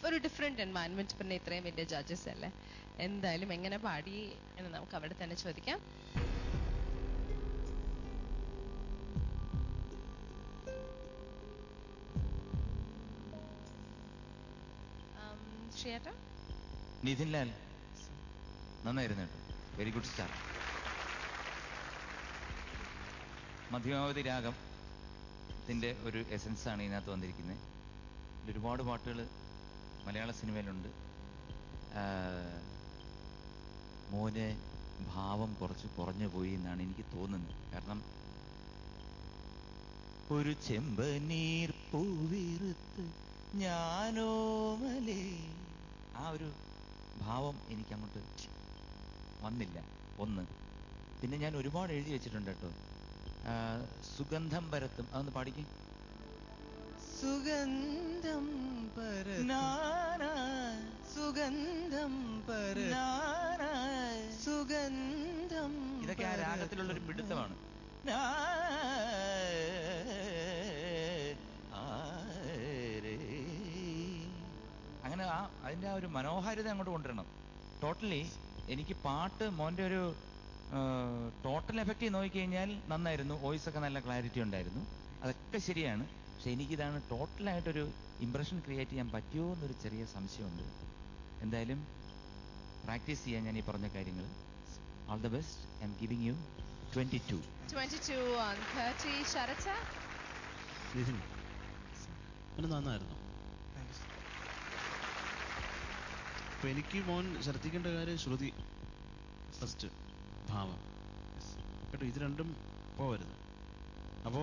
ഒരു different environment, പിന്നെ ഇത്രയും വലിയ ജഡ്ജസ് അല്ലേ. എന്തായാലും എങ്ങനെ പാടി എന്ന് നമുക്ക് അവിടെ തന്നെ ചോദിക്കാം. ശ്രീയേട്ടാ. നിതിൻ ലാൽ നന്നായിരുന്നു കേട്ടോ, വെരി ഗുഡ് സ്റ്റാർ. മധ്യമാവധി രാഗത്തിന്റെ ഒരു എസൻസ് ആണ് ഇതിനകത്ത് വന്നിരിക്കുന്നത്. ഒരുപാട് പാട്ടുകൾ മലയാള സിനിമയിലുണ്ട്. മോന് ഭാവം കുറച്ച് കുറഞ്ഞു പോയി എന്നാണ് എനിക്ക് തോന്നുന്നത്. കാരണം ഒരു ചെമ്പനീർ പൂവിറുത്ത് ഞാനോമലേ, ആ ഒരു ഭാവം എനിക്ക് അങ്ങോട്ട് വന്നില്ല. ഒന്ന് പിന്നെ ഞാൻ ഒരുപാട് എഴുതി വെച്ചിട്ടുണ്ട് കേട്ടോ. സുഗന്ധം പരത്തും, അതൊന്ന് പാടിക്കും. സുഗന്ധം സുഗന്ധം സുഗന്ധം, ഇതൊക്കെ ആ രാഗത്തിലുള്ളൊരു പിടുത്തമാണ്. അങ്ങനെ അതിന്റെ ആ ഒരു മനോഹാരിത അങ്ങോട്ട് കൊണ്ടുവരണം. ടോട്ടലി എനിക്ക് പാട്ട് മോന്റെ ഒരു ടോട്ടൽ എഫക്റ്റ് നോക്കിക്കഴിഞ്ഞാൽ നന്നായിരുന്നു. വോയിസ് ഒക്കെ നല്ല ക്ലാരിറ്റി ഉണ്ടായിരുന്നു, അതൊക്കെ ശരിയാണ്. പക്ഷെ എനിക്കിതാണ് ടോട്ടലായിട്ടൊരു ഇംപ്രഷൻ ക്രിയേറ്റ് ചെയ്യാൻ പറ്റുമോ എന്നൊരു ചെറിയ സംശയമുണ്ട്. എന്തായാലും പ്രാക്ടീസ് ചെയ്യാൻ ഞാൻ ഈ പറഞ്ഞ കാര്യങ്ങൾ. All the best. I'm giving you 22 on 30. Sarath sir. നന്നായിരുന്നു. അപ്പൊ എനിക്ക് മോൻ ശ്രദ്ധിക്കേണ്ട കാര്യം ശ്രുതി ഫസ്റ്റ്, ഭാവം കേട്ടോ, ഇത് രണ്ടും പോവരുത്. അപ്പോ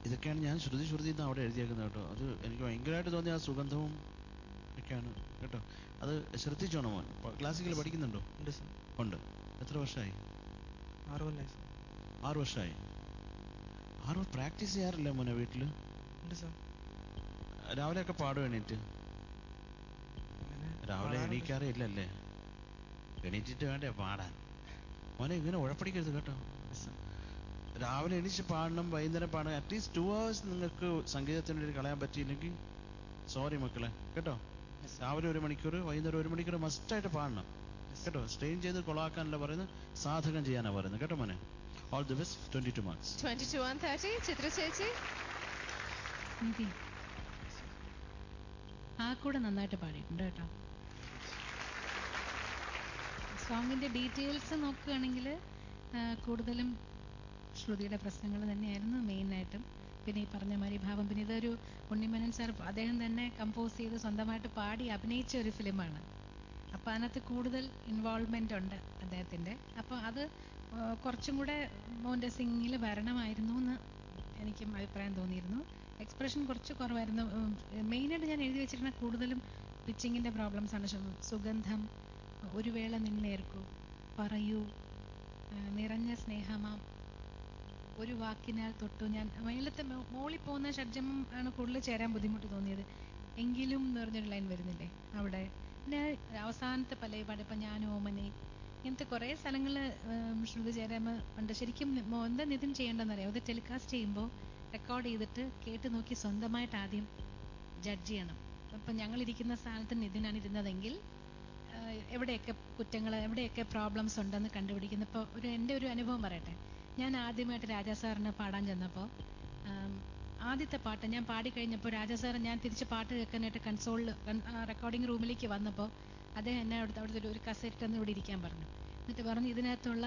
ഇതൊക്കെയാണ് ഞാൻ ശ്രുതി എന്ന് അവിടെ എഴുതിയേക്കുന്നത് കേട്ടോ. അത് എനിക്ക് ഭയങ്കരമായിട്ട് തോന്നിയ ആ സുഗന്ധവും ഒക്കെയാണ് കേട്ടോ. അത് ശ്രദ്ധിച്ചോണം മോൻ. ക്ലാസിക്കൽ പഠിക്കുന്നുണ്ടോ? ഉണ്ട്. എത്ര വർഷമായി? 6 കൊല്ലമായി. 6 വർഷമായി. 6 പ്രാക്ടീസ് ചെയ്യാറില്ലേ മോനെ വീട്ടില്? രാവിലെയൊക്കെ പാടും എണീറ്റ്? രാവിലെ എണീക്കാറേ ഇല്ലല്ലേ? എണീറ്റിട്ട് വേണ്ടേ പാടാൻ? മോനെ ഇങ്ങനെ ഉഴപ്പടിക്കരുത് കേട്ടോ. രാവിലെ എണീച്ച് പാടണം, വൈകുന്നേരം പാടണം. അറ്റ്ലീസ്റ്റ് 2 hours നിങ്ങൾക്ക് സംഗീതത്തിന് വേണ്ടി കളയാൻ പറ്റിയില്ലെങ്കിൽ സോറി മക്കളെ കേട്ടോ. രാവിലെ 1 മണിക്കൂർ, വൈകുന്നേരം 1 മണിക്കൂർ മസ്റ്റായിട്ട് പാടണം കേട്ടോ. സ്ട്രെയിൻ ചെയ്ത് കൊളാക്കാനല്ല പറയുന്നത്, സാധകം ചെയ്യാനാണ് പറയുന്നത് കേട്ടോ മോനെ. All the best. 22 marks. 22 on 30. ചിത്ര ചേച്ചി. ആ കൂടെ നന്നായിട്ട് പാടിയിട്ടുണ്ട് കേട്ടോ. സോങ്ങിന്റെ ഡീറ്റെയിൽസ് നോക്കുകയാണെങ്കിൽ കൂടുതലും ശ്രുതിയുടെ പ്രശ്നങ്ങൾ തന്നെയായിരുന്നു മെയിനായിട്ടും. പിന്നെ ഈ പറഞ്ഞ മാതിരി ഭാവം. പിന്നെ ഇതൊരു ഉണ്ണിമേനോൻ സാർ അദ്ദേഹം തന്നെ കമ്പോസ് ചെയ്ത് സ്വന്തമായിട്ട് പാടി അഭിനയിച്ച ഒരു ഫിലിമാണ്. അപ്പം അതിനകത്ത് കൂടുതൽ ഇൻവോൾവ്മെൻ്റ് ഉണ്ട് അദ്ദേഹത്തിൻ്റെ. അപ്പോൾ അത് കുറച്ചും കൂടെ മോൻ്റെ സിംഗിൽ വരണമായിരുന്നു എന്ന് എനിക്കും അഭിപ്രായം തോന്നിയിരുന്നു. എക്സ്പ്രഷൻ കുറച്ച് കുറവായിരുന്നു. മെയിനായിട്ട് ഞാൻ എഴുതി വെച്ചിരുന്ന കൂടുതലും പിച്ചിങ്ങിൻ്റെ പ്രോബ്ലംസ് ആണ്. സുഗന്ധം, ഒരു വേള നിന്നേർക്കൂ, പറയൂ, നിറഞ്ഞ സ്നേഹമാം, ഒരു വാക്കിനാൽ തൊട്ടു. ഞാൻ മേലത്തെ മോളിൽ പോകുന്ന ഷഡ്ജമം ആണ് കൂടുതൽ ചേരാൻ ബുദ്ധിമുട്ട് തോന്നിയത്. എങ്കിലും എന്ന് പറഞ്ഞൊരു ലൈൻ വരുന്നില്ലേ അവിടെ. പിന്നെ അവസാനത്തെ പലപാട് ഇപ്പം ഞാൻ ഓമനെ, ഇങ്ങനത്തെ കുറേ സ്ഥലങ്ങളിൽ ശ്രുതി ചേരാമ ഉണ്ട്. ശരിക്കും എന്താ നിതിൻ ചെയ്യേണ്ടതെന്നറിയാം? അത് ടെലികാസ്റ്റ് ചെയ്യുമ്പോൾ റെക്കോർഡ് ചെയ്തിട്ട് കേട്ട് നോക്കി സ്വന്തമായിട്ട് ആദ്യം ജഡ്ജ് ചെയ്യണം. ഇപ്പം ഞങ്ങളിരിക്കുന്ന സ്ഥലത്ത് നിതിനാണ് ഇരുന്നതെങ്കിൽ എവിടെയൊക്കെ കുറ്റങ്ങൾ, എവിടെയൊക്കെ പ്രോബ്ലംസ് ഉണ്ടെന്ന് കണ്ടുപിടിക്കുന്ന. ഇപ്പോൾ എൻ്റെ ഒരു അനുഭവം പറയട്ടെ. ഞാൻ ആദ്യമായിട്ട് രാജാ സാറിന് പാടാൻ ചെന്നപ്പോൾ ആദ്യത്തെ പാട്ട് ഞാൻ പാടിക്കഴിഞ്ഞപ്പോൾ രാജാ സാർ, ഞാൻ തിരിച്ച് പാട്ട് കേൾക്കാനായിട്ട് കൺസോളിൽ റെക്കോർഡിംഗ് റൂമിലേക്ക് വന്നപ്പോൾ അദ്ദേഹം എന്നെ അവിടുത്തെ ഒരു കസേറ്റ് എന്ന് ഇവിടെ ഇരിക്കാൻ പറഞ്ഞു. എന്നിട്ട് പറഞ്ഞു, ഇതിനകത്തുള്ള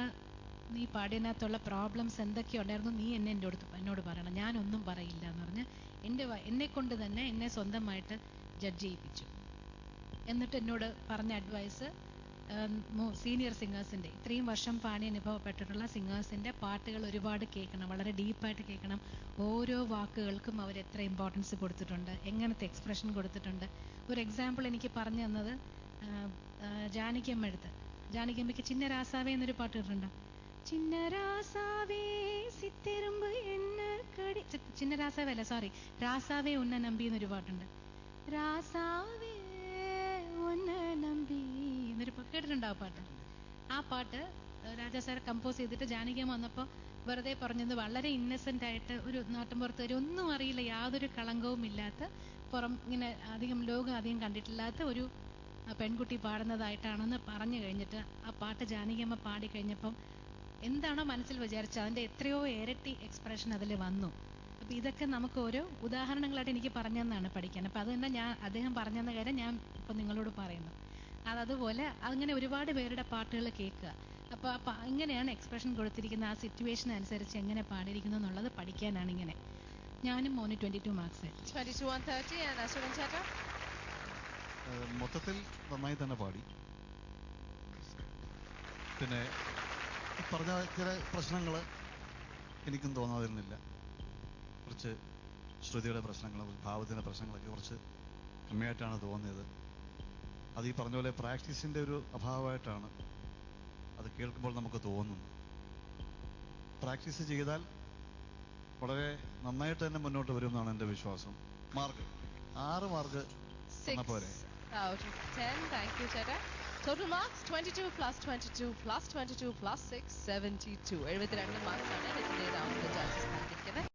നീ പാടിയതിനകത്തുള്ള പ്രോബ്ലംസ് എന്തൊക്കെ ഉണ്ടായിരുന്നു നീ എന്നോട് പറയണം, ഞാനൊന്നും പറയില്ല എന്ന് പറഞ്ഞ് എന്നെ കൊണ്ട് തന്നെ എന്നെ സ്വന്തമായിട്ട് ജഡ്ജ് ചെയ്യിപ്പിച്ചു. എന്നിട്ട് എന്നോട് പറഞ്ഞ അഡ്വൈസ്, സീനിയർ സിംഗേഴ്സിൻ്റെ ഇത്രയും വർഷം പാടി അനുഭവപ്പെട്ടിട്ടുള്ള സിംഗേഴ്സിൻ്റെ പാട്ടുകൾ ഒരുപാട് കേൾക്കണം, വളരെ ഡീപ്പായിട്ട് കേൾക്കണം. ഓരോ വാക്കുകൾക്കും അവർ എത്ര ഇമ്പോർട്ടൻസ് കൊടുത്തിട്ടുണ്ട്, എങ്ങനത്തെ എക്സ്പ്രഷൻ കൊടുത്തിട്ടുണ്ട്. ഒരു എക്സാമ്പിൾ എനിക്ക് പറഞ്ഞു തന്നത് ജാനകിയമ്മയ്ക്ക് ചിന്ന രാസാവേ എന്നൊരു പാട്ട് കേട്ടിട്ടുണ്ടോ? ചിന്ന രാസാവേ സിത്തെറുമ്പ് എന്ന കടി, ചിന്ന രാസാവേ അല്ല, സോറി, രാസാവേ ഉന്ന നമ്പി എന്നൊരു പാട്ടുണ്ട്. രാസാവേ ഉന്ന നമ്പി എന്നൊരു കേട്ടിട്ടുണ്ടോ ആ പാട്ട്? ആ പാട്ട് രാജാ സാർ കമ്പോസ് ചെയ്തിട്ട് ജാനകിയമ്മ വന്നപ്പോൾ വെറുതെ പറഞ്ഞത് വളരെ ഇന്നസെൻ്റ് ആയിട്ട്, ഒരു നാട്ടിൻപുറത്തുകാർ, ഒന്നും അറിയില്ല, യാതൊരു കളങ്കവും ഇല്ലാത്ത ഇങ്ങനെ ലോകം അധികം കണ്ടിട്ടില്ലാത്ത ഒരു പെൺകുട്ടി പാടുന്നതായിട്ടാണെന്ന് പറഞ്ഞു കഴിഞ്ഞിട്ട് ആ പാട്ട് ജാനകിയമ്മ പാടിക്കഴിഞ്ഞപ്പം എന്താണോ മനസ്സിൽ വിചാരിച്ചത് അതിൻ്റെ എത്രയോ ഇരട്ടി എക്സ്പ്രഷൻ അതിൽ വന്നു. അപ്പം ഇതൊക്കെ നമുക്ക് ഓരോ ഉദാഹരണങ്ങളായിട്ട് എനിക്ക് പറഞ്ഞെന്നാണ് പഠിക്കാൻ. അപ്പം അതുതന്നെ അദ്ദേഹം പറഞ്ഞെന്ന കാര്യം ഞാൻ ഇപ്പം നിങ്ങളോട് പറയുന്നു. അതുപോലെ അങ്ങനെ ഒരുപാട് പേരുടെ പാട്ടുകൾ കേൾക്കുക. അപ്പോൾ ഇങ്ങനെയാണ് എക്സ്പ്രഷൻ കൊടുത്തിരിക്കുന്ന ആ സിറ്റുവേഷൻ അനുസരിച്ച് എങ്ങനെ പാടിയിരിക്കുന്നു എന്നുള്ളത് പഠിക്കാനാണ് ഇങ്ങനെ. ഞാനും മോന് 22 മാർക്സ്. 22 and 30 and Ashwin ചേട്ടാ? മൊത്തത്തിൽ നന്നായി തന്നെ പാടി. പിന്നെ പറഞ്ഞ ചില പ്രശ്നങ്ങൾ എനിക്കും തോന്നാതിരുന്നില്ല. കുറച്ച് ശ്രുതിയുടെ പ്രശ്നങ്ങളും ഭാവത്തിൻ്റെ പ്രശ്നങ്ങളൊക്കെ കുറച്ച് കമ്മിയായിട്ടാണ് തോന്നിയത്. അത് ഈ പറഞ്ഞ പോലെ പ്രാക്ടീസിൻ്റെ ഒരു അഭാവമായിട്ടാണ് അത് കേൾക്കുമ്പോൾ നമുക്ക് തോന്നുന്നു. പ്രാക്ടീസ് ചെയ്താൽ വളരെ നന്നായിട്ട് തന്നെ മുന്നോട്ട് വരുമെന്നാണ് എൻ്റെ വിശ്വാസം. 6 mark 6 out of 10. Thank you ചേട്ടാ. Total marks 22 plus 22 plus 22 plus 6 72. 72 മാർക്സാണ് രചനയുടെ judges നൽകിയിരിക്കുന്നത്.